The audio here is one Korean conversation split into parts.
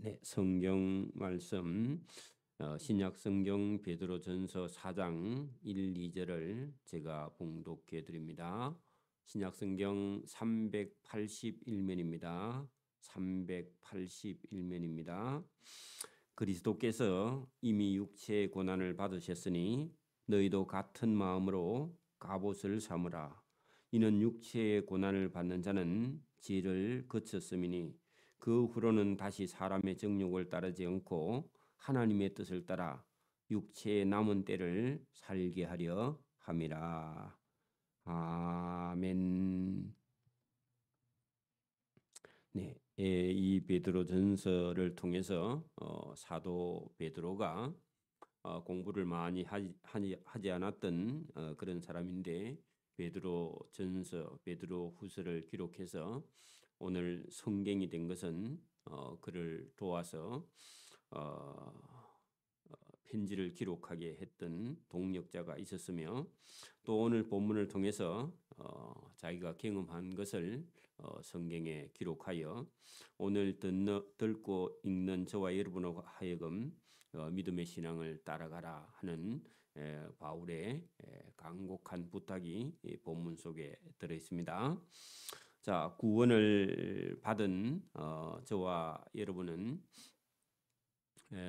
네, 성경 말씀 신약 성경 베드로전서 4장 1, 2절을 제가 봉독해 드립니다. 신약 성경 381면입니다. 381면입니다. 그리스도께서 이미 육체의 고난을 받으셨으니 너희도 같은 마음으로 갑옷을 삼으라. 이는 육체의 고난을 받는 자는 지를 거쳤음이니 그 후로는 다시 사람의 정욕을 따르지 않고 하나님의 뜻을 따라 육체의 남은 때를 살게 하려 함이라. 아멘. 네, 이 베드로전서를 통해서 사도 베드로가 공부를 많이 하지 않았던 그런 사람인데 베드로전서, 베드로후서를 기록해서 오늘 성경이 된 것은 그를 도와서 편지를 기록하게 했던 동력자가 있었으며 또 오늘 본문을 통해서 자기가 경험한 것을 성경에 기록하여 오늘 듣고 읽는 저와 여러분으로 하여금 믿음의 신앙을 따라가라 하는 바울의 간곡한 부탁이 이 본문 속에 들어 있습니다. 자, 구원을 받은 저와 여러분은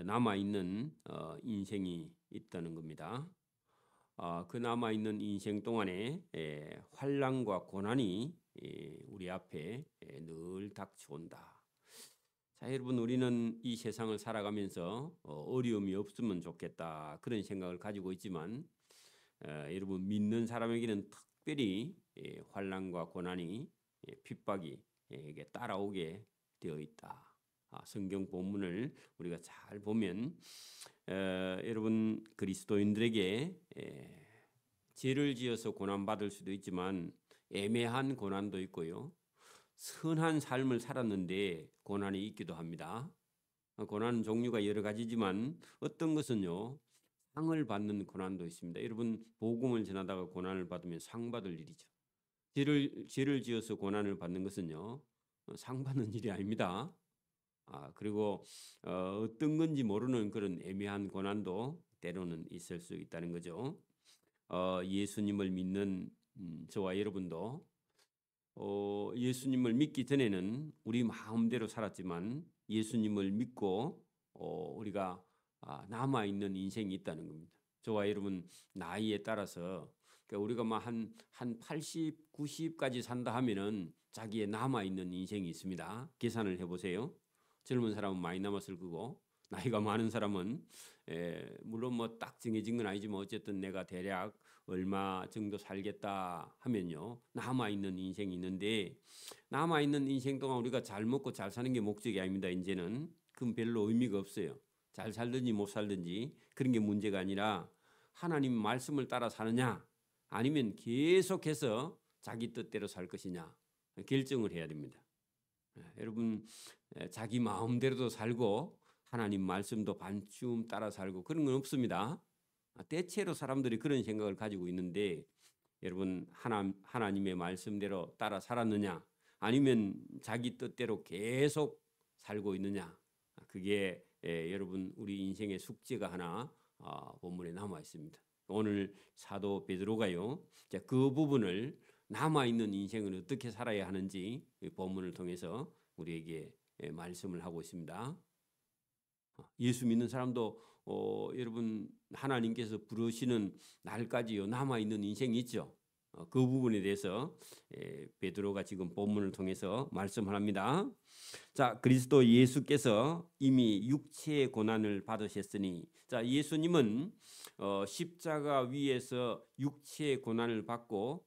남아있는 인생이 있다는 겁니다. 그 남아있는 인생 동안에 환난과 고난이 우리 앞에 늘 닥쳐온다. 자, 여러분, 우리는 이 세상을 살아가면서 어려움이 없으면 좋겠다 그런 생각을 가지고 있지만 여러분, 믿는 사람에게는 특별히 환난과 고난이 핍박이 따라오게 되어 있다. 성경 본문을 우리가 잘 보면 여러분, 그리스도인들에게 죄를 지어서 고난받을 수도 있지만 애매한 고난도 있고요. 선한 삶을 살았는데 고난이 있기도 합니다. 고난 종류가 여러 가지지만 어떤 것은요, 상을 받는 고난도 있습니다. 여러분, 복음을 전하다가 고난을 받으면 상 받을 일이죠. 죄를 지어서 고난을 받는 것은요, 상 받는 일이 아닙니다. 그리고 어떤 건지 모르는 그런 애매한 고난도 때로는 있을 수 있다는 거죠. 예수님을 믿는 저와 여러분도 예수님을 믿기 전에는 우리 마음대로 살았지만 예수님을 믿고 우리가 남아있는 인생이 있다는 겁니다. 저와 여러분 나이에 따라서 그러니까 우리가 한 80, 90까지 산다 하면은 자기의 남아있는 인생이 있습니다. 계산을 해보세요. 젊은 사람은 많이 남았을 거고 나이가 많은 사람은 물론 뭐 딱 정해진 건 아니지만 어쨌든 내가 대략 얼마 정도 살겠다 하면요, 남아있는 인생이 있는데 남아있는 인생 동안 우리가 잘 먹고 잘 사는 게 목적이 아닙니다. 이제는 그건 별로 의미가 없어요. 잘 살든지 못 살든지 그런 게 문제가 아니라 하나님 말씀을 따라 사느냐 아니면 계속해서 자기 뜻대로 살 것이냐 결정을 해야 됩니다. 여러분, 자기 마음대로도 살고 하나님 말씀도 반쯤 따라 살고 그런 건 없습니다. 대체로 사람들이 그런 생각을 가지고 있는데 여러분, 하나님의 말씀대로 따라 살았느냐 아니면 자기 뜻대로 계속 살고 있느냐, 그게 여러분 우리 인생의 숙제가 하나 본문에 남아 있습니다. 오늘 사도 베드로가요, 그 부분을 남아있는 인생을 어떻게 살아야 하는지 본문을 통해서 우리에게 말씀을 하고 있습니다. 예수 믿는 사람도 여러분 하나님께서 부르시는 날까지요 남아있는 인생이 있죠. 그 부분에 대해서 베드로가 지금 본문을 통해서 말씀을 합니다. 자, 그리스도 예수께서 이미 육체의 고난을 받으셨으니, 자, 예수님은 십자가 위에서 육체의 고난을 받고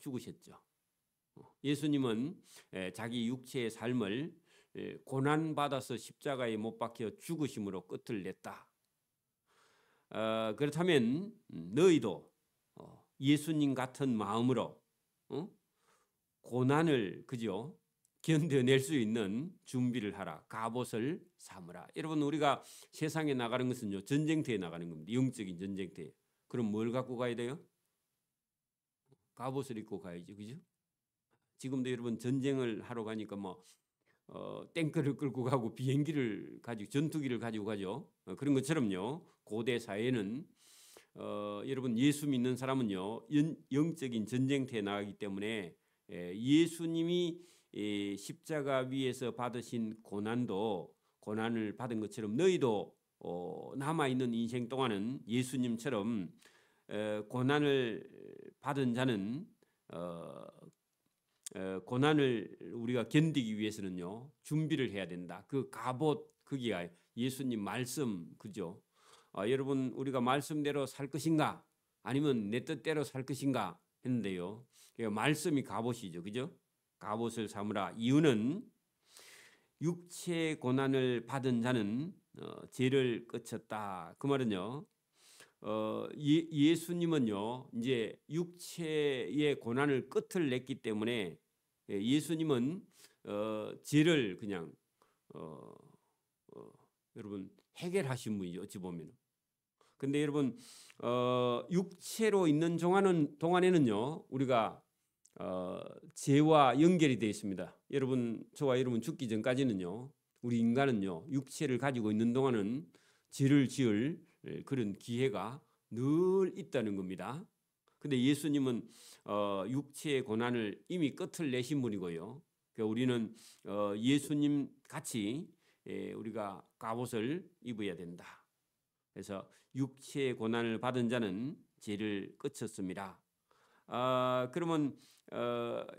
죽으셨죠. 예수님은 자기 육체의 삶을 고난 받아서 십자가에 못 박혀 죽으심으로 끝을 냈다. 그렇다면 너희도 예수님 같은 마음으로 고난을 그죠 견뎌낼 수 있는 준비를 하라. 갑옷을 삼으라. 여러분, 우리가 세상에 나가는 것은요 전쟁터에 나가는 겁니다. 영적인 전쟁터에. 그럼 뭘 갖고 가야 돼요? 갑옷을 입고 가야지, 그죠? 지금도 여러분 전쟁을 하러 가니까 뭐 탱크를 끌고 가고 비행기를 가지고 전투기를 가지고 가죠. 그런 것처럼요. 고대 사회는 여러분 예수 믿는 사람은요 영적인 전쟁터에 나가기 때문에 예수님이 십자가 위에서 받으신 고난을 받은 것처럼 너희도 남아 있는 인생 동안은 예수님처럼 고난을 받은 자는 고난을 우리가 견디기 위해서는요 준비를 해야 된다. 그 갑옷 그게 예수님 말씀 그죠? 여러분 우리가 말씀대로 살 것인가 아니면 내 뜻대로 살 것인가 했는데요. 말씀이 갑옷이죠, 그죠? 갑옷을 삼으라. 이유는 육체의 고난을 받은 자는 죄를 끝쳤다. 그 말은요. 예수님은요 이제 육체의 고난을 끝을 냈기 때문에 예수님은 죄를 그냥 여러분 해결하신 분이죠. 어찌 보면. 근데 여러분 육체로 있는 동안에는요 우리가 죄와 연결이 되어 있습니다. 저와 여러분 죽기 전까지는요 우리 인간은요 육체를 가지고 있는 동안은 죄를 지을 그런 기회가 늘 있다는 겁니다. 근데 예수님은 육체의 고난을 이미 끝을 내신 분이고요. 그러니까 우리는 예수님 같이 우리가 갑옷을 입어야 된다. 그래서 육체의 고난을 받은 자는 죄를 끝쳤습니다. 그러면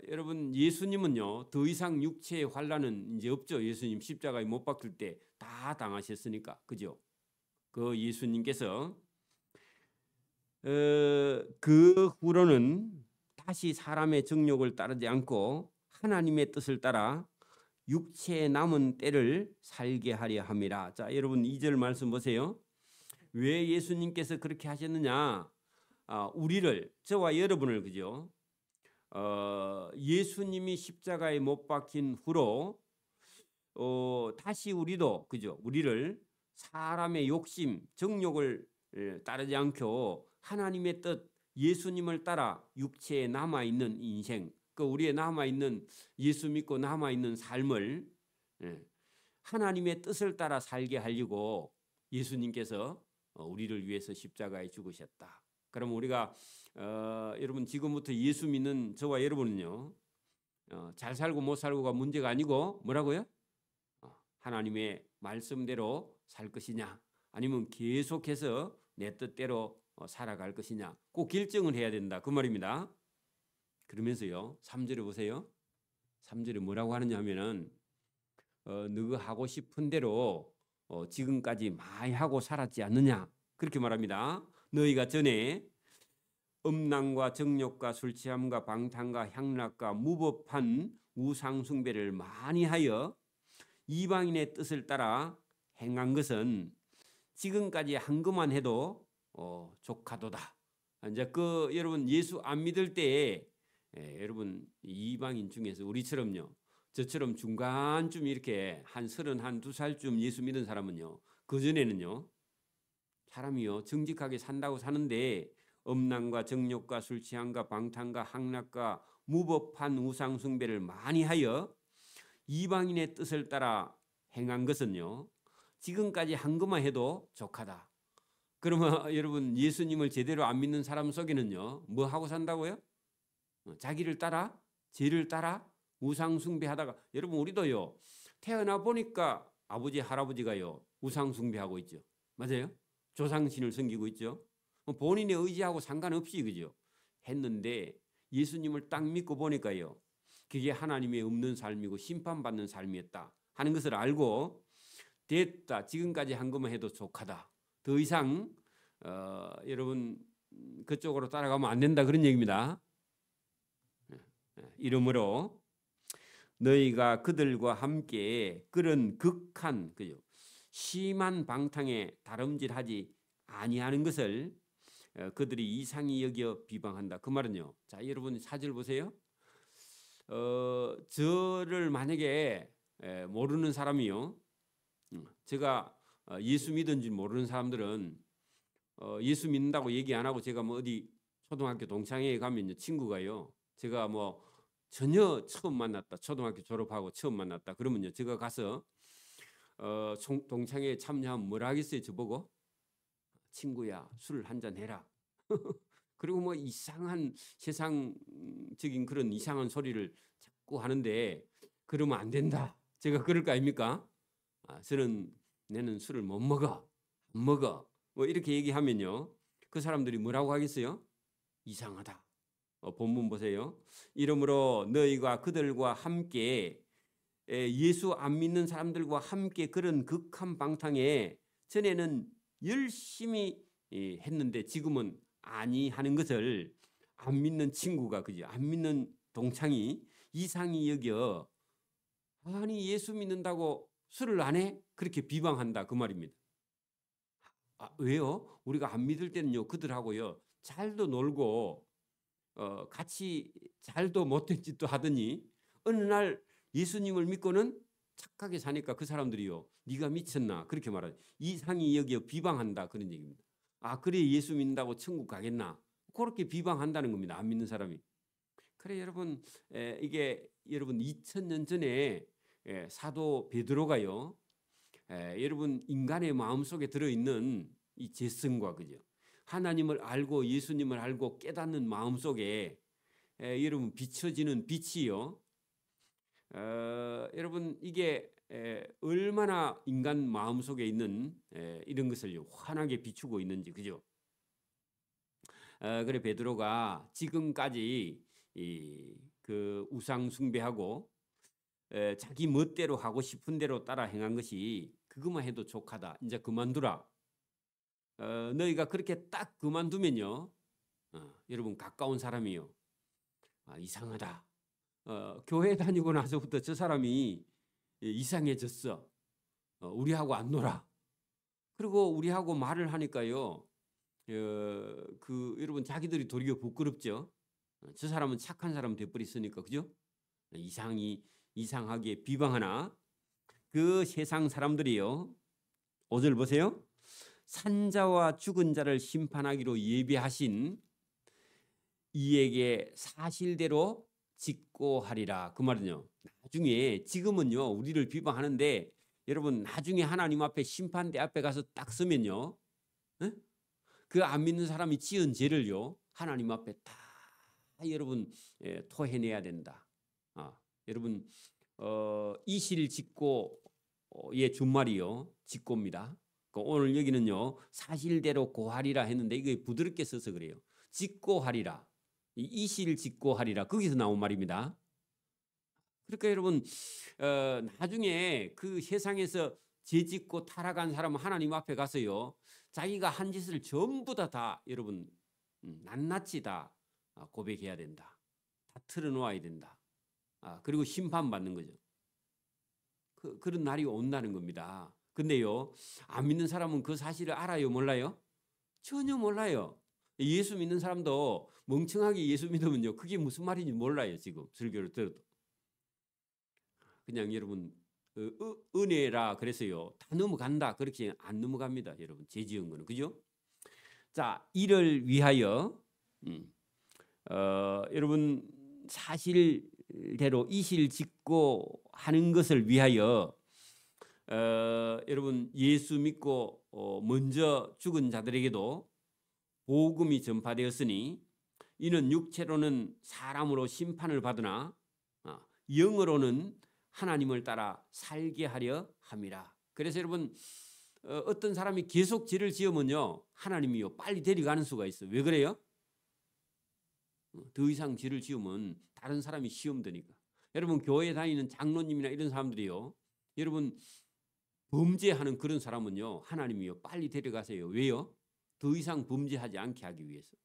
여러분 예수님은요 더 이상 육체의 환난은 이제 없죠. 예수님 십자가에 못 박힐 때 다 당하셨으니까 그죠? 그 예수님께서 그 후로는 다시 사람의 정욕을 따르지 않고 하나님의 뜻을 따라 육체의 남은 때를 살게 하려 함이라. 자, 여러분 2절 말씀 보세요. 왜 예수님께서 그렇게 하셨느냐? 우리를 저와 여러분을 그죠? 예수님이 십자가에 못 박힌 후로 다시 우리도 그죠? 우리를 사람의 욕심, 정욕을 따르지 않고 하나님의 뜻, 예수님을 따라 육체에 남아 있는 인생, 그 우리의 남아 있는 예수 믿고 남아 있는 삶을 하나님의 뜻을 따라 살게 하려고 예수님께서 우리를 위해서 십자가에 죽으셨다. 그럼 우리가 여러분 지금부터 예수 믿는 저와 여러분은요 잘 살고 못 살고가 문제가 아니고 뭐라고요? 하나님의 말씀대로 살 것이냐 아니면 계속해서 내 뜻대로 살아갈 것이냐 꼭 결정을 해야 된다 그 말입니다. 그러면서요 3절에 보세요. 3절에 뭐라고 하느냐 하면은 너가 하고 싶은 대로 지금까지 많이 하고 살았지 않느냐 그렇게 말합니다. 너희가 전에 음란과 정욕과 술취함과 방탕과 향락과 무법한 우상 숭배를 많이 하여 이방인의 뜻을 따라 행한 것은 지금까지 한 것만 해도 족하도다. 이제 그 여러분 예수 안 믿을 때에 여러분 이방인 중에서 우리처럼요 저처럼 중간쯤 이렇게 한 32살쯤 예수 믿은 사람은요 그 전에는요 사람이요 정직하게 산다고 사는데 음란과 정욕과 술취함과 방탕과 향락과 무법한 우상 숭배를 많이 하여 이방인의 뜻을 따라 행한 것은요 지금까지 한 것만 해도 족하다. 그러면 여러분 예수님을 제대로 안 믿는 사람 속에는요 뭐 하고 산다고요? 자기를 따라 죄를 따라 우상 숭배하다가 여러분 우리도요 태어나 보니까 아버지 할아버지가요 우상 숭배하고 있죠. 맞아요? 조상신을 섬기고 있죠. 본인의 의지하고 상관없이 그죠? 했는데 예수님을 딱 믿고 보니까요 그게 하나님의 없는 삶이고 심판받는 삶이었다 하는 것을 알고 됐다. 지금까지 한 것만 해도 족하다. 더 이상 여러분 그쪽으로 따라가면 안 된다 그런 얘기입니다. 이러므로 너희가 그들과 함께 그런 극한 그죠? 심한 방탕에 다름질하지 아니하는 것을 그들이 이상히 여겨 비방한다. 그 말은요. 자, 여러분 4절 보세요. 저를 만약에 모르는 사람이요. 제가 예수 믿은 줄 모르는 사람들은 예수 믿는다고 얘기 안 하고 제가 뭐 어디 초등학교 동창회에 가면 친구가요. 제가 뭐 전혀 처음 만났다. 초등학교 졸업하고 처음 만났다. 그러면요, 제가 가서 동창회에 참여하면 뭐라 하겠어요? 저보고 친구야, 술 한잔 해라. 그리고 뭐 이상한 세상적인 그런 이상한 소리를 자꾸 하는데 그러면 안 된다. 제가 그럴 거 아닙니까? 저는 내는 술을 못 먹어. 안 먹어. 뭐 이렇게 얘기하면요, 그 사람들이 뭐라고 하겠어요? 이상하다. 본문 보세요. 이러므로 너희가 그들과 함께 예수 안 믿는 사람들과 함께 그런 극한 방탕에 전에는 열심히 했는데 지금은 아니 하는 것을 안 믿는 친구가, 그죠? 안 믿는 동창이 이상히 여겨. 아니 예수 믿는다고 술을 안 해? 그렇게 비방한다 그 말입니다. 왜요? 우리가 안 믿을 때는요, 그들하고요 잘도 놀고 같이 잘도 못된 짓도 하더니 어느 날 예수님을 믿고는 착하게 사니까 그 사람들이요, 네가 미쳤나 그렇게 말하죠. 이상히 여기어 비방한다 그런 얘기입니다. 그래 예수 믿는다고 천국 가겠나 그렇게 비방한다는 겁니다. 안 믿는 사람이. 그래 여러분, 이게 여러분 2000년 전에 사도 베드로가요, 여러분 인간의 마음속에 들어있는 이 재성과, 그죠? 하나님을 알고 예수님을 알고 깨닫는 마음속에 여러분 비춰지는 빛이요. 여러분 이게 얼마나 인간 마음속에 있는 이런 것을 환하게 비추고 있는지, 그죠? 그래 베드로가 지금까지 그 우상 숭배하고 자기 멋대로 하고 싶은 대로 따라 행한 것이 그것만 해도 족하다. 이제 그만두라. 너희가 그렇게 딱 그만두면요, 여러분 가까운 사람이요, 이상하다. 교회 다니고 나서부터 저 사람이 이상해졌어. 우리하고 안 놀아. 그리고 우리하고 말을 하니까요, 여러분 자기들이 도리어 부끄럽죠. 저 사람은 착한 사람 돼버렸으니까, 그죠? 이상하게 비방하나 그 세상 사람들이요, 5절 보세요. 산자와 죽은 자를 심판하기로 예비하신 이에게 사실대로 직고하리라. 그 말은요, 나중에, 지금은요 우리를 비방하는데 여러분 나중에 하나님 앞에 심판대 앞에 가서 딱 서면요, 그 안 믿는 사람이 지은 죄를요 하나님 앞에 다 여러분 토해내야 된다. 여러분 이실직고의 준말이요 직고입니다. 오늘 여기는요 사실대로 고하리라 했는데 이게 부드럽게 써서 그래요. 직고하리라, 이실직고하리라, 거기서 나온 말입니다. 그러니까 여러분 나중에 그 세상에서 죄짓고 타락한 사람은 하나님 앞에 가서요 자기가 한 짓을 전부 다 여러분 낱낱이 다 고백해야 된다. 다 털어놓아야 된다. 그리고 심판받는 거죠. 그런 날이 온다는 겁니다. 근데요, 안 믿는 사람은 그 사실을 알아요, 몰라요? 전혀 몰라요. 예수 믿는 사람도 멍청하게 예수 믿으면요, 그게 무슨 말인지 몰라요. 지금 설교를 들어도. 그냥 여러분 은혜라 그래서요 다 넘어간다 그렇게 안 넘어갑니다. 여러분 죄 지은 거는, 그죠? 자, 이를 위하여 여러분 사실대로 이실직고 하는 것을 위하여 여러분 예수 믿고 먼저 죽은 자들에게도 복음이 전파되었으니 이는 육체로는 사람으로 심판을 받으나 영으로는 하나님을 따라 살게 하려 함이라. 그래서 여러분 어떤 사람이 계속 죄를 지으면요 하나님이요 빨리 데려가는 수가 있어요. 왜 그래요? 더 이상 죄를 지으면 다른 사람이 시험 드니까. 여러분 교회 다니는 장로님이나 이런 사람들이요, 여러분 범죄하는 그런 사람은요 하나님이요 빨리 데려가세요. 왜요? 더 이상 범죄하지 않게 하기 위해서.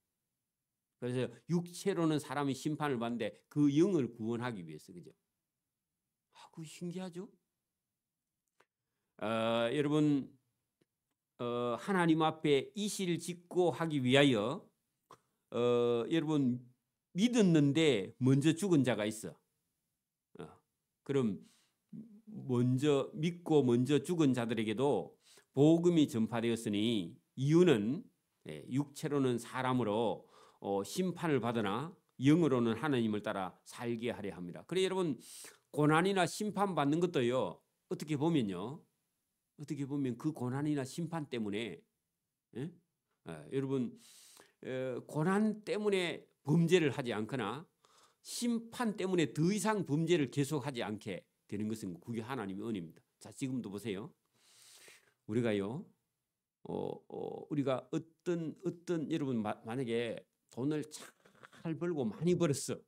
그래서 육체로는 사람이 심판을 받는데 그 영을 구원하기 위해서, 그죠? 그거 신기하죠? 여러분 하나님 앞에 이실 짓고 하기 위하여 여러분 믿었는데 먼저 죽은 자가 있어. 그럼 먼저 믿고 먼저 죽은 자들에게도 복음이 전파되었으니 이유는 육체로는 사람으로 심판을 받으나 영으로는 하나님을 따라 살게 하려 합니다. 그래 여러분 고난이나 심판 받는 것도요. 어떻게 보면요. 어떻게 보면 그 고난이나 심판 때문에 예? 여러분 고난 때문에 범죄를 하지 않거나 심판 때문에 더 이상 범죄를 계속하지 않게 되는 것은 그게 하나님의 은혜입니다. 자, 지금도 보세요. 우리가요. 우리가 어떤 여러분 만약에 돈을 잘 벌고 많이 벌었어.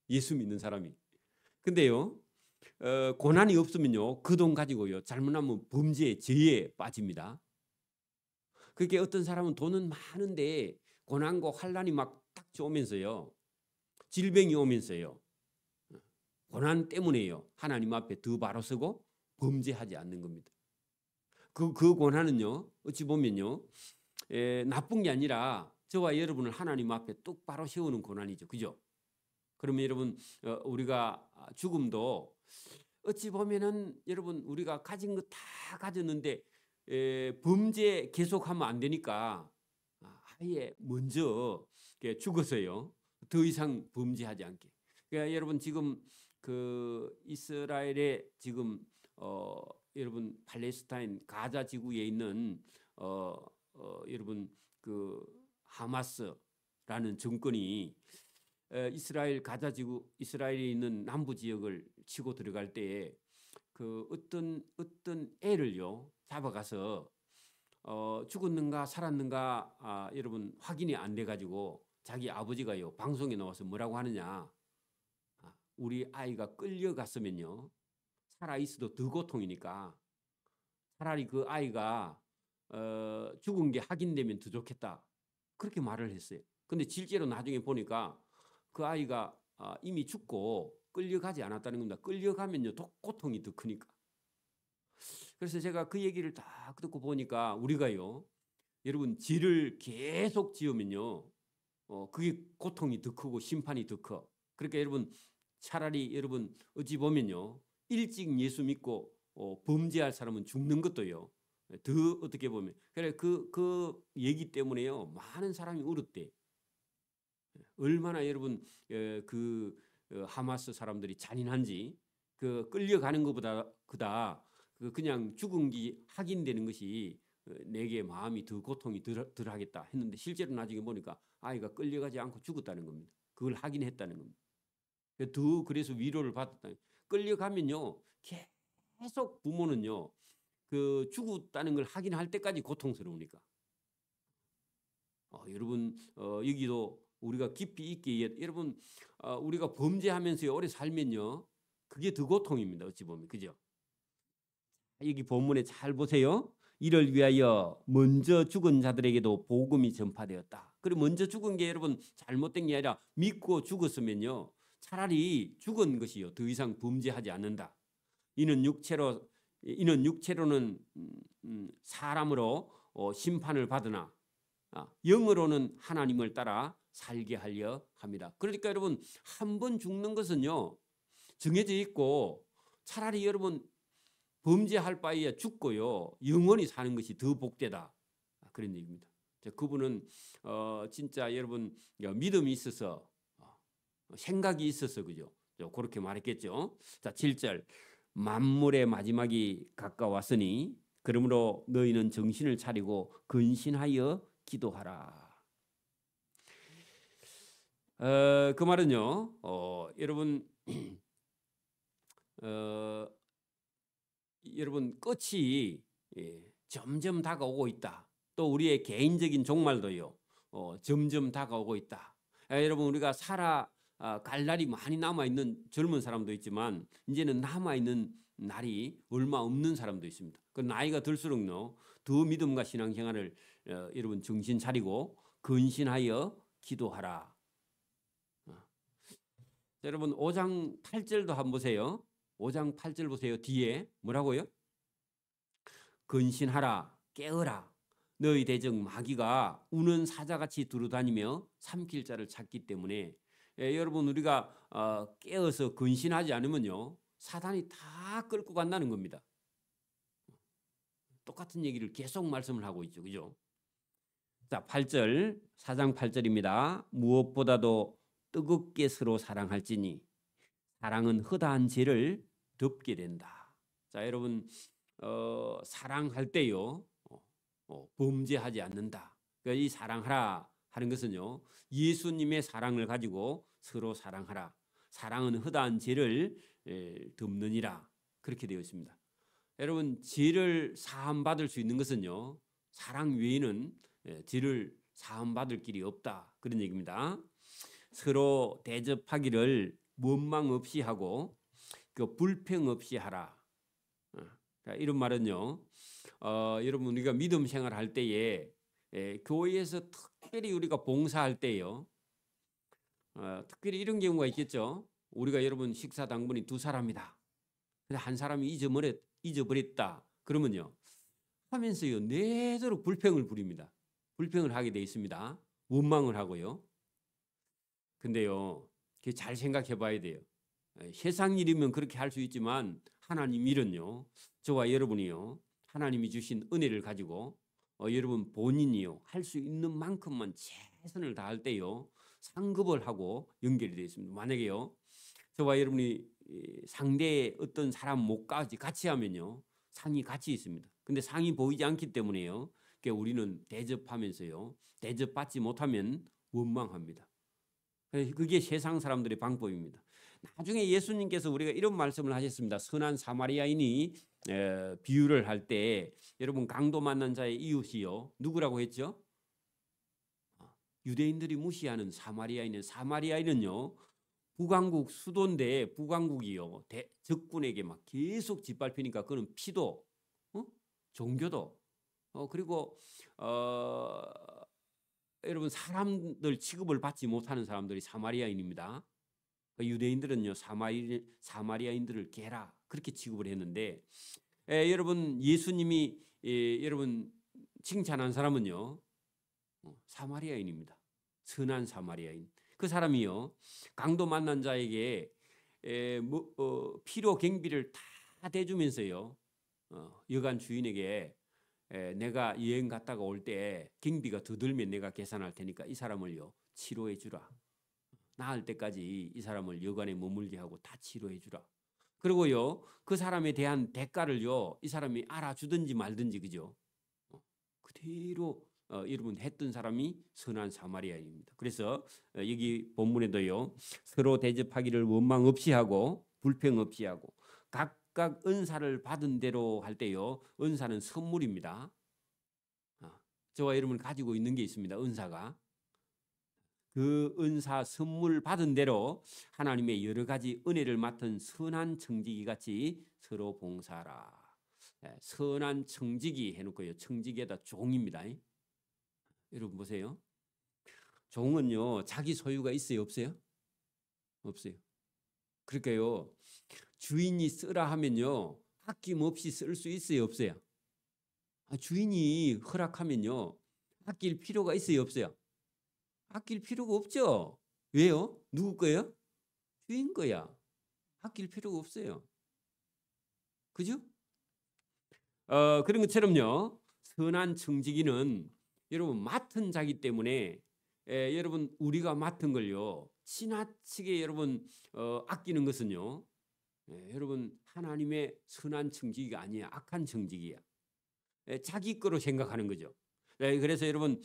예수 믿는 사람이. 근데요. 고난이 없으면요. 그 돈 가지고요. 잘못하면 범죄의 죄에 빠집니다. 그게 어떤 사람은 돈은 많은데 고난과 환난이 막 딱 오면서요. 질병이 오면서요. 고난 때문에요. 하나님 앞에 더 바로 서고 범죄하지 않는 겁니다. 그 고난은요. 어찌 보면요. 나쁜 게 아니라 저와 여러분을 하나님 앞에 똑바로 세우는 고난이죠. 그죠? 그러면 여러분 우리가 죽음도 어찌 보면은 여러분 우리가 가진 거 다 가졌는데 범죄 계속하면 안 되니까 아예 먼저 죽어서요. 더 이상 범죄하지 않게. 그러니까 여러분 지금 그 이스라엘의 지금 여러분 팔레스타인 가자 지구에 있는 여러분 그 하마스라는 정권이 이스라엘 가자 지구 이스라엘에 있는 남부 지역을 치고 들어갈 때에 그 어떤 애를요 잡아가서 죽었는가 살았는가 여러분 확인이 안 돼 가지고 자기 아버지가요 방송에 나와서 뭐라고 하느냐 우리 아이가 끌려갔으면요 살아 있어도 더 고통이니까 차라리 그 아이가 죽은 게 확인되면 더 좋겠다 그렇게 말을 했어요. 근데 실제로 나중에 보니까 그 아이가 이미 죽고 끌려가지 않았다는 겁니다. 끌려가면요 고통이 더 크니까. 그래서 제가 그 얘기를 다 듣고 보니까 우리가요 여러분 죄를 계속 지으면요 그게 고통이 더 크고 심판이 더 커. 그러니까 여러분 차라리 여러분 어찌 보면요 일찍 예수 믿고 범죄할 사람은 죽는 것도요 더 어떻게 보면 그래 그 얘기 때문에요 많은 사람이 울었대. 얼마나 여러분 그 하마스 사람들이 잔인한지 그 끌려가는 것보다 그냥 죽은 게 확인되는 것이 내게 마음이 더 고통이 덜 하겠다 했는데 실제로 나중에 보니까 아이가 끌려가지 않고 죽었다는 겁니다. 그걸 확인했다는 겁니다. 더 그래서 위로를 받았다. 끌려가면요 계속 부모는요 그 죽었다는 걸 확인할 때까지 고통스러우니까. 여러분 여기도 우리가 깊이 있게 여러분 우리가 범죄하면서 오래 살면요 그게 더 고통입니다. 어찌 보면 그죠? 여기 본문에 잘 보세요. 이를 위하여 먼저 죽은 자들에게도 복음이 전파되었다. 그리고 먼저 죽은 게 여러분 잘못된 게 아니라 믿고 죽었으면요 차라리 죽은 것이요 더 이상 범죄하지 않는다. 이는 육체로는 사람으로 심판을 받으나 영으로는 하나님을 따라 살게 하려 합니다. 그러니까 여러분 한 번 죽는 것은요 정해져 있고 차라리 여러분 범죄할 바에야 죽고요 영원히 사는 것이 더 복되다 그런 얘기입니다. 그분은 진짜 여러분 믿음이 있어서 생각이 있어서 그죠? 그렇게 말했겠죠. 자 7절 만물의 마지막이 가까웠으니 그러므로 너희는 정신을 차리고 근신하여 기도하라. 그 말은요, 여러분, 여러분 끝이 점점 다가오고 있다. 또 우리의 개인적인 종말도요, 점점 다가오고 있다. 여러분 우리가 갈 날이 많이 남아 있는 젊은 사람도 있지만 이제는 남아 있는 날이 얼마 없는 사람도 있습니다. 그 나이가 들수록요, 더 믿음과 신앙생활을 여러분 정신 차리고 근신하여 기도하라. 여러분 5장 8절도 한번 보세요. 5장 8절 보세요. 뒤에 뭐라고요? 근신하라 깨어라 너희 대적 마귀가 우는 사자같이 두루다니며 삼킬 자를 찾기 때문에 여러분 우리가 깨어서 근신하지 않으면요 사단이 다 끌고 간다는 겁니다. 똑같은 얘기를 계속 말씀을 하고 있죠. 그죠? 자 8절 4장 8절입니다. 무엇보다도 뜨겁게 서로 사랑할지니 사랑은 허다한 죄를 덮게 된다. 자, 여러분 사랑할 때요 범죄하지 않는다. 그러니까 이 사랑하라 하는 것은요 예수님의 사랑을 가지고 서로 사랑하라. 사랑은 허다한 죄를 덮느니라. 그렇게 되어 있습니다. 여러분 죄를 사함 받을 수 있는 것은요 사랑 외에는 죄를 사함 받을 길이 없다. 그런 얘기입니다. 서로 대접하기를 원망 없이 하고 그 불평 없이 하라. 이런 말은요. 여러분 우리가 믿음 생활할 때에 교회에서 특별히 우리가 봉사할 때요. 특별히 이런 경우가 있겠죠. 우리가 여러분 식사 당번이 2사람이다. 근데 한 사람이 잊어버렸다. 그러면요. 하면서요. 내도록 불평을 부립니다. 불평을 하게 돼 있습니다. 원망을 하고요. 근데요. 잘 생각해 봐야 돼요. 세상 일이면 그렇게 할 수 있지만 하나님 일은요. 저와 여러분이요. 하나님이 주신 은혜를 가지고 여러분 본인이요. 할 수 있는 만큼만 최선을 다할 때요. 상급을 하고 연결이 되어 있습니다. 만약에요. 저와 여러분이 상대의 어떤 사람 목까지 같이 하면요. 상이 같이 있습니다. 근데 상이 보이지 않기 때문에요. 그러니까 우리는 대접하면서요. 대접받지 못하면 원망합니다. 그게 세상 사람들의 방법입니다. 나중에 예수님께서 우리가 이런 말씀을 하셨습니다. 선한 사마리아인이 비유를 할 때 여러분 강도 만난 자의 이웃이요. 누구라고 했죠? 유대인들이 무시하는 사마리아인은요. 북왕국 수도인데 북왕국이요. 적군에게 막 계속 짓밟히니까 그는 피도 종교도 그리고 여러분 사람들 취급을 받지 못하는 사람들이 사마리아인입니다. 유대인들은요 사마리아인들을 개라 그렇게 취급을 했는데 여러분 예수님이 여러분 칭찬한 사람은요 사마리아인입니다. 선한 사마리아인. 그 사람이요 강도 만난 자에게 피로 경비를 다 대주면서요 여간 주인에게 내가 여행 갔다가 올 때 경비가 더 들면 내가 계산할 테니까 이 사람을요 치료해 주라. 나을 때까지 이 사람을 여관에 머물게 하고 다 치료해 주라. 그리고요 그 사람에 대한 대가를요 이 사람이 알아주든지 말든지 그죠? 그대로 여러분 했던 사람이 선한 사마리아인입니다. 그래서 여기 본문에도요 서로 대접하기를 원망 없이 하고 불평 없이 하고 각각 은사를 받은 대로 할 때요 은사는 선물입니다. 저와 여러분 가지고 있는 게 있습니다. 은사가. 그 은사 선물 받은 대로 하나님의 여러 가지 은혜를 맡은 선한 청지기 같이 서로 봉사하라. 선한 청지기 해놓고요. 청지기에다 종입니다. 여러분 보세요. 종은요 자기 소유가 있어요 없어요? 없어요. 그러니까요 주인이 쓰라 하면요 아낌없이 쓸 수 있어요 없어요? 주인이 허락하면요 아낄 필요가 있어요 없어요? 아낄 필요가 없죠. 왜요? 누구 거예요? 주인 거야. 아낄 필요가 없어요. 그죠? 그런 것처럼요 선한 청지기는 여러분 맡은 자기 때문에 여러분 우리가 맡은 걸요 지나치게 여러분 아끼는 것은요 여러분 하나님의 선한 청지기가 아니에요. 악한 청지기야. 자기 거로 생각하는 거죠. 그래서 여러분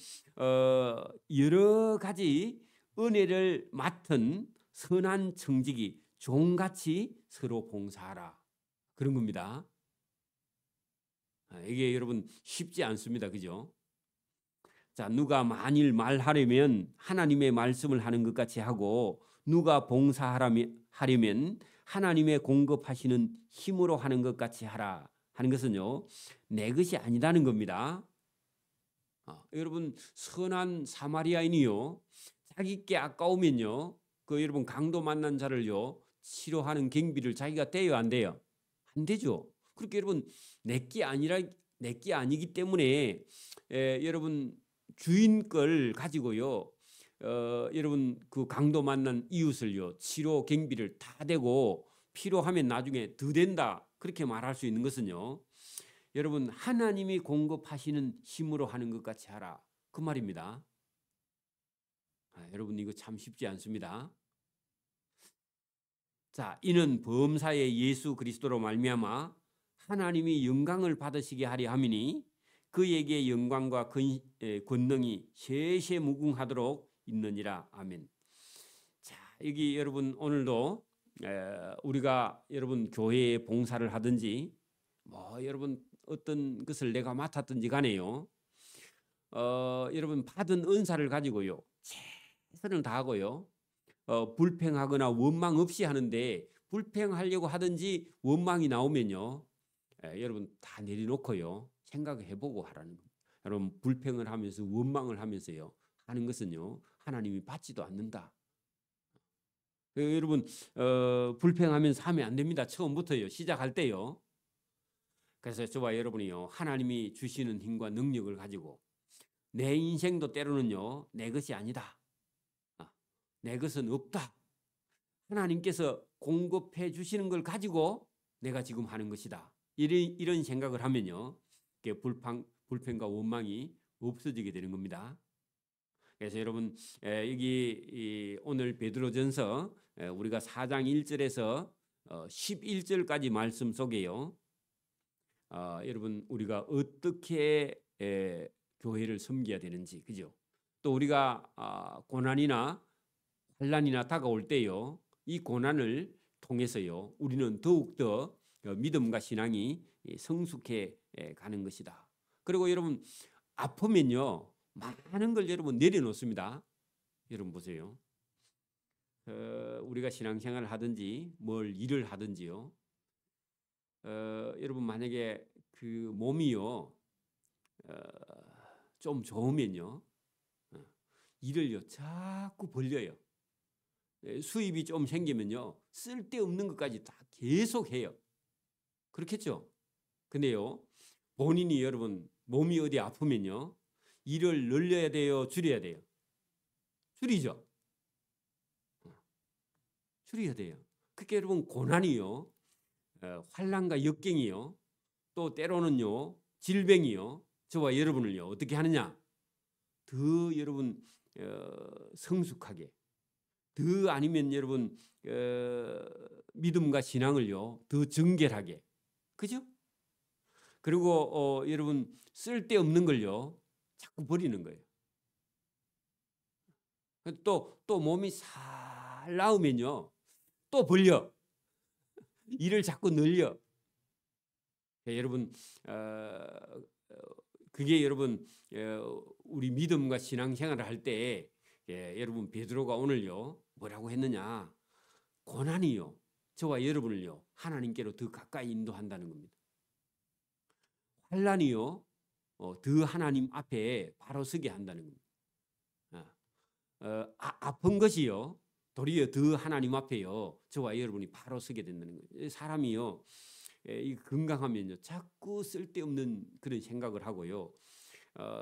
여러 가지 은혜를 맡은 선한 청지기 종같이 서로 봉사하라 그런 겁니다. 이게 여러분 쉽지 않습니다. 그죠? 자, 누가 만일 말하려면 하나님의 말씀을 하는 것 같이 하고 누가 봉사하려면 하나님의 공급하시는 힘으로 하는 것 같이 하라 하는 것은요 내 것이 아니라는 겁니다. 여러분 선한 사마리아인이요 자기께 아까우면요 그 여러분 강도 만난 자를요 치료하는 경비를 자기가 떼요 안 돼요? 안 되죠. 그렇게 여러분 내게 아니기 때문에 여러분 주인 걸 가지고요 여러분 그 강도 만난 이웃을요 치료 경비를 다 대고 필요하면 나중에 더 된다 그렇게 말할 수 있는 것은요 여러분 하나님이 공급하시는 힘으로 하는 것 같이 하라 그 말입니다. 여러분 이거 참 쉽지 않습니다. 자, 이는 범사의 예수 그리스도로 말미암아 하나님이 영광을 받으시게 하려 함이니 그에게 영광과 권능이 세세무궁하도록 있느니라. 아멘. 자, 여기 여러분 오늘도 우리가 여러분 교회에 봉사를 하든지 뭐 여러분 어떤 것을 내가 맡았든지 간에요. 여러분 받은 은사를 가지고요. 최선을 다하고요. 불평하거나 원망 없이 하는데 불평하려고 하든지 원망이 나오면요. 여러분 다 내려놓고요. 생각을 해보고 하라는 겁니다. 여러분 불평을 하면서 원망을 하면서요. 하는 것은요. 하나님이 받지도 않는다. 여러분 불평하면서 하면 안 됩니다. 처음부터요. 시작할 때요. 그래서 저와 여러분이요. 하나님이 주시는 힘과 능력을 가지고 내 인생도 때로는요. 내 것이 아니다. 내 것은 없다. 하나님께서 공급해 주시는 걸 가지고 내가 지금 하는 것이다. 이런 생각을 하면요. 불평과 원망이 없어지게 되는 겁니다. 그래서 여러분 여기 오늘 베드로전서 우리가 4장 1절에서 11절까지 말씀 속에요. 여러분 우리가 어떻게 교회를 섬겨야 되는지, 그죠? 또 우리가 고난이나 환난이나 다가올 때요, 이 고난을 통해서요, 우리는 더욱더 믿음과 신앙이 성숙해 가는 것이다. 그리고 여러분 아프면요, 많은 걸 여러분 내려놓습니다. 여러분 보세요. 우리가 신앙생활을 하든지 뭘 일을 하든지요. 여러분 만약에 그 몸이요 좀 좋으면요 일을요 자꾸 벌려요. 수입이 좀 생기면요 쓸데없는 것까지 다 계속 해요. 그렇겠죠? 근데요 본인이 여러분 몸이 어디 아프면요 일을 늘려야 돼요, 줄여야 돼요? 줄이죠. 줄여야 돼요. 그게 여러분 고난이요 환난과 역경이요 또 때로는요 질병이요 저와 여러분을요 어떻게 하느냐 더 여러분 성숙하게 더 아니면 여러분 믿음과 신앙을요 더 정결하게, 그죠? 그리고 여러분 쓸데없는 걸요 자꾸 버리는 거예요. 또 몸이 살 나오면요 또 벌려 일을 자꾸 늘려. 여러분 그게 여러분 우리 믿음과 신앙생활을 할 때 여러분 베드로가 오늘요 뭐라고 했느냐 고난이요 저와 여러분을요 하나님께로 더 가까이 인도한다는 겁니다. 환난이요 더 하나님 앞에 바로 서게 한다는 겁니다. 아픈 것이요 도리어 더 하나님 앞에요 저와 여러분이 바로 서게 된다는 거예요. 사람이요 이 건강하면요 자꾸 쓸데없는 그런 생각을 하고요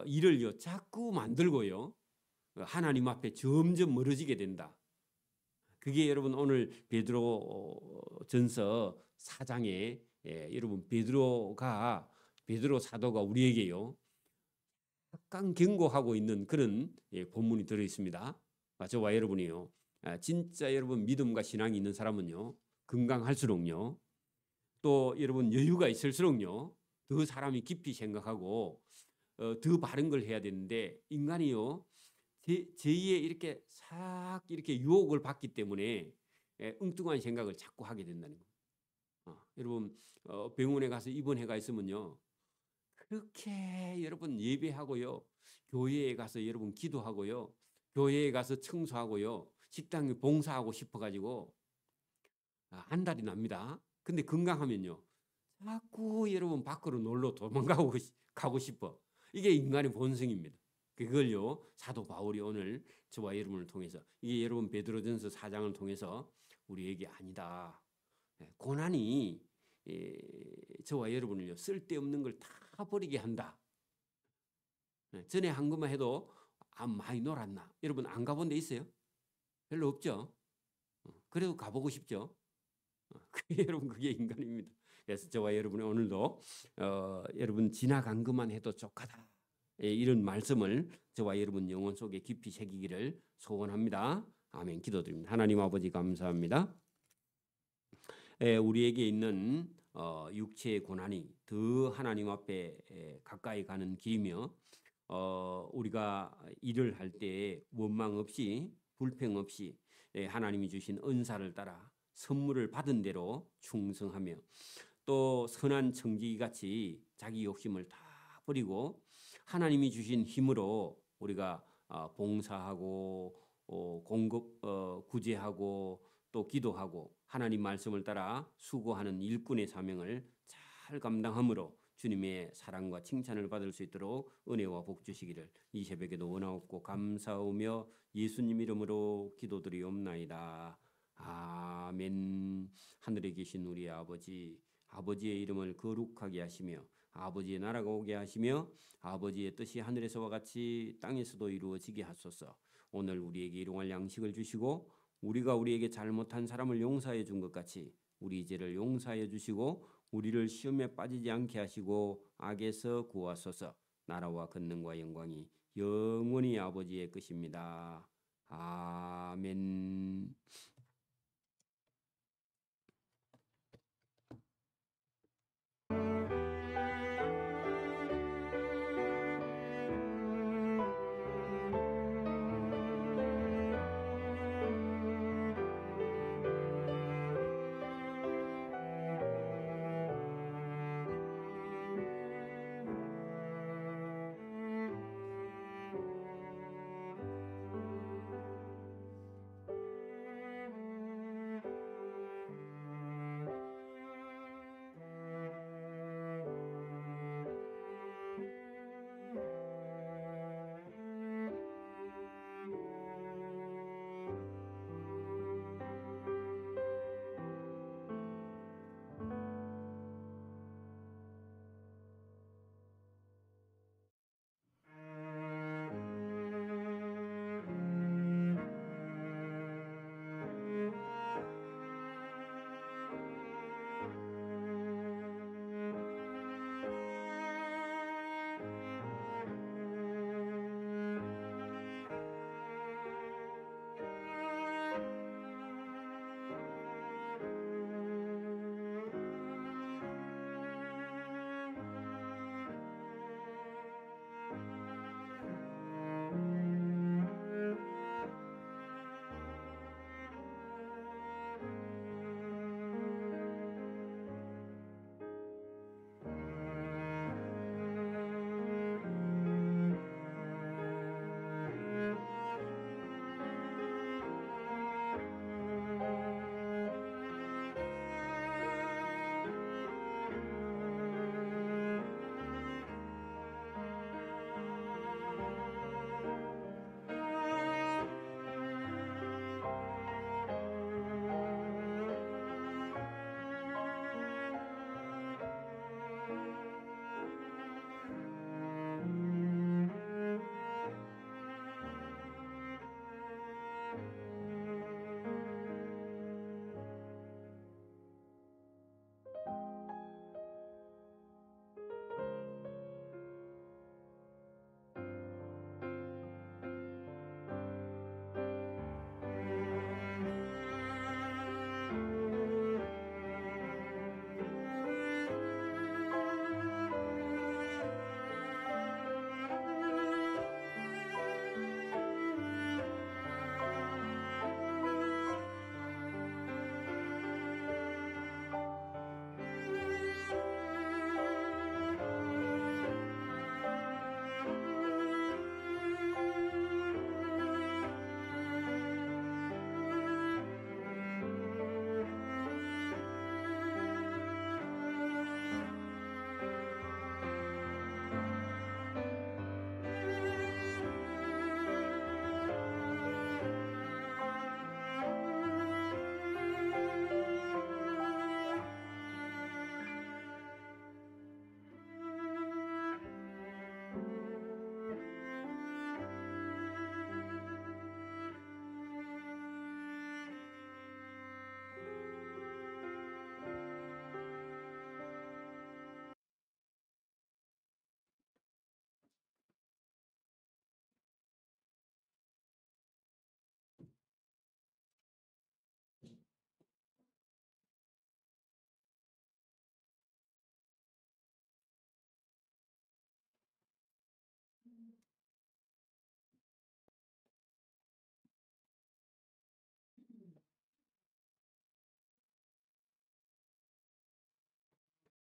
일을요 자꾸 만들고요 하나님 앞에 점점 멀어지게 된다. 그게 여러분 오늘 베드로 전서 4장에 여러분 베드로 사도가 우리에게요 약간 경고하고 있는 그런 본문이 들어 있습니다. 저와 여러분이요 진짜 여러분 믿음과 신앙이 있는 사람은요 건강할수록요 또 여러분 여유가 있을수록요 더 사람이 깊이 생각하고 더 바른 걸 해야 되는데 인간이요 죄에 이렇게 싹 이렇게 유혹을 받기 때문에 엉뚱한 생각을 자꾸 하게 된다는 거예요. 여러분 병원에 가서 입원해가 있으면요 그렇게 여러분 예배하고요 교회에 가서 여러분 기도하고요 교회에 가서 청소하고요 식당에 봉사하고 싶어가지고 한 달이 납니다. 근데 건강하면요 자꾸 여러분 밖으로 놀러 도망가고 가고 싶어. 이게 인간의 본성입니다. 그걸요 사도 바울이 오늘 저와 여러분을 통해서 이게 여러분 베드로전서 4장을 통해서 우리에게 아니다. 고난이 저와 여러분을요 쓸데없는 걸 다 버리게 한다. 전에 한 것만 해도 많이 놀았나? 여러분 안 가본 데 있어요? 별로 없죠? 그래도 가보고 싶죠? 여러분 그게 인간입니다. 그래서 저와 여러분이 오늘도 여러분 지나간 것만 해도 족하다. 이런 말씀을 저와 여러분 영혼 속에 깊이 새기기를 소원합니다. 아멘. 기도드립니다. 하나님 아버지 감사합니다. 우리에게 있는 육체의 고난이 더 하나님 앞에 가까이 가는 길이며 우리가 일을 할 때 원망 없이 불평 없이 하나님이 주신 은사를 따라 선물을 받은 대로 충성하며 또 선한 청지기 같이 자기 욕심을 다 버리고 하나님이 주신 힘으로 우리가 봉사하고 공급 구제하고 또 기도하고 하나님 말씀을 따라 수고하는 일꾼의 사명을 잘 감당함으로 주님의 사랑과 칭찬을 받을 수 있도록 은혜와 복 주시기를 이 새벽에도 원하옵고 감사하며 예수님 이름으로 기도드리옵나이다. 아멘. 하늘에 계신 우리 아버지, 아버지의 이름을 거룩하게 하시며 아버지의 나라가 오게 하시며 아버지의 뜻이 하늘에서와 같이 땅에서도 이루어지게 하소서. 오늘 우리에게 일용할 양식을 주시고 우리가 우리에게 잘못한 사람을 용서해 준 것 같이 우리 죄를 용서해 주시고 우리를 시험에 빠지지 않게 하시고 악에서 구하소서. 나라와 권능과 영광이 영원히 아버지의 것입니다. 아멘.